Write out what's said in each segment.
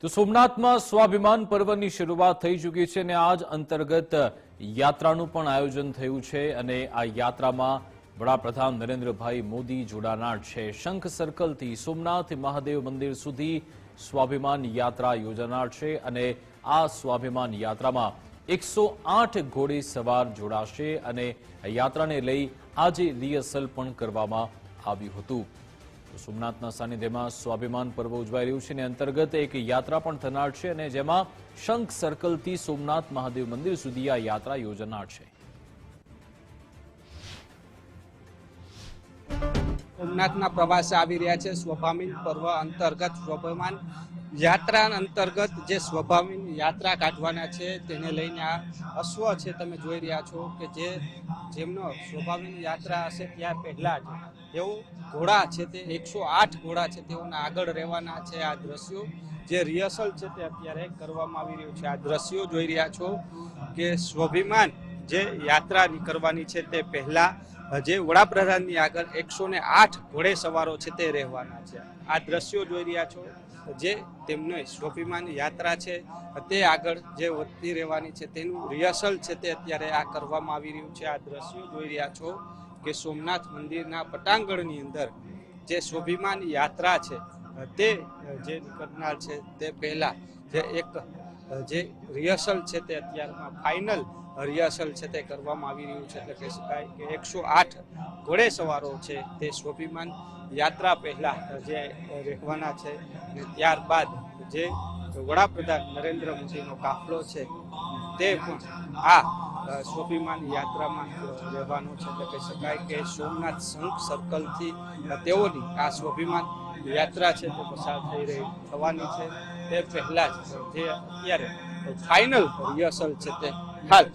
તો સોમનાથમાં સ્વાભિમાન પર્વની શરૂઆત થઈ ચૂકી છે અને આજ અંતર્ગત યાત્રાનું પણ આયોજન થયું છે અને આ યાત્રામાં વડાપ્રધાન નરેન્દ્રભાઈ મોદી જોડાનાર છે। શંખ સર્કલથી સોમનાથ મહાદેવ મંદિર સુધી સ્વાભિમાન યાત્રા યોજાનાર છે અને આ સ્વાભિમાન યાત્રામાં 108 ઘોડે સવાર જોડાશે અને યાત્રાને લઈ આજે રિહર્સલ પણ કરવામાં આવ્યું હતું। સોમનાથના સાનિધ્યમાં સ્વાભિમાન પર્વ ઉજવાઈ રહ્યું છે અને અંતર્ગત એક યાત્રા પણ થનાર છે અને જેમાં શંખ સર્કલથી સોમનાથ મહાદેવ મંદિર સુધી આ યાત્રા યોજાનાર છે। સોમનાથના પ્રવાસે આવી રહ્યા છે। સ્વાભિમાન પર્વ અંતર્ગત સ્વાભિમાન યાત્રા અંતર્ગત જે સ્વાભિમાન યાત્રા કાઢવાના છે તેને લઈને આ અશ્વ છે તમે જોઈ રહ્યા છો કે જેમનો સ્વાભિમાન યાત્રા હશે ત્યાં પહેલા જ એવું ઘોડા છે તે 108 ઘોડા છે તેઓના આગળ રહેવાના છે। આ દ્રશ્યો જે રિહર્સલ છે તે અત્યારે કરવામાં આવી રહ્યું છે। આ દ્રશ્યો જોઈ રહ્યા છો કે સ્વાભિમાન જે યાત્રા નીકળવાની છે તે પહેલા જે વડાપ્રધાનની આગળ 108 ઘોડે સવારો છે તે રહેવાના છે। આ દ્રશ્યો જોઈ રહ્યા છો જે તેમને સ્વાભિમાન યાત્રા છે તે આગળ જે વધતી રહેવાની છે તેનું રિહર્સલ છે તે અત્યારે આ કરવામાં આવી રહ્યું છે। આ દ્રશ્યો જોઈ રહ્યા છો કે સોમનાથ મંદિરના પટાંગણની અંદર જે સ્વાભિમાન યાત્રા છે તે જે નીકળનાર છે તે પહેલા જે એક જે રિહર્સલ છે તે અત્યારમાં ફાઇનલ રિહર્સલ છે તે કરવામાં આવી રહ્યું છે। એટલે કહી શકાય કે 108 ઘોડે સવારો છે તે સ્વાભિમાન યાત્રા પહેલા જે રહેવાના છે અને ત્યારબાદ જે વડાપ્રધાન નરેન્દ્ર મોદીનો કાફલો છે તે પણ આ સ્વાભિમાન યાત્રામાં રહેવાનો છે। એટલે કહી શકાય કે સોમનાથ શંખ સર્કલથી તેઓની આ સ્વાભિમાન યાત્રા છે તે પસાર થવાની છે। તે પહેલા જ જે અત્યારે ફાઇનલ રિહર્સલ છે તે હાલ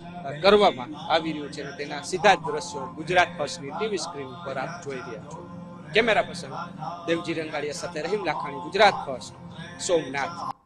કરવામાં આવી રહ્યું છે અને તેના સીધા જ દ્રશ્યો ગુજરાત ફર્સ્ટની ટીવી સ્ક્રીન ઉપર આપ જોઈ રહ્યા છો। કેમેરા પર્સન દેવજી રંગાડિયા સાથે રહીમ લાખાણી, ગુજરાત ફર્સ્ટ, સોમનાથ।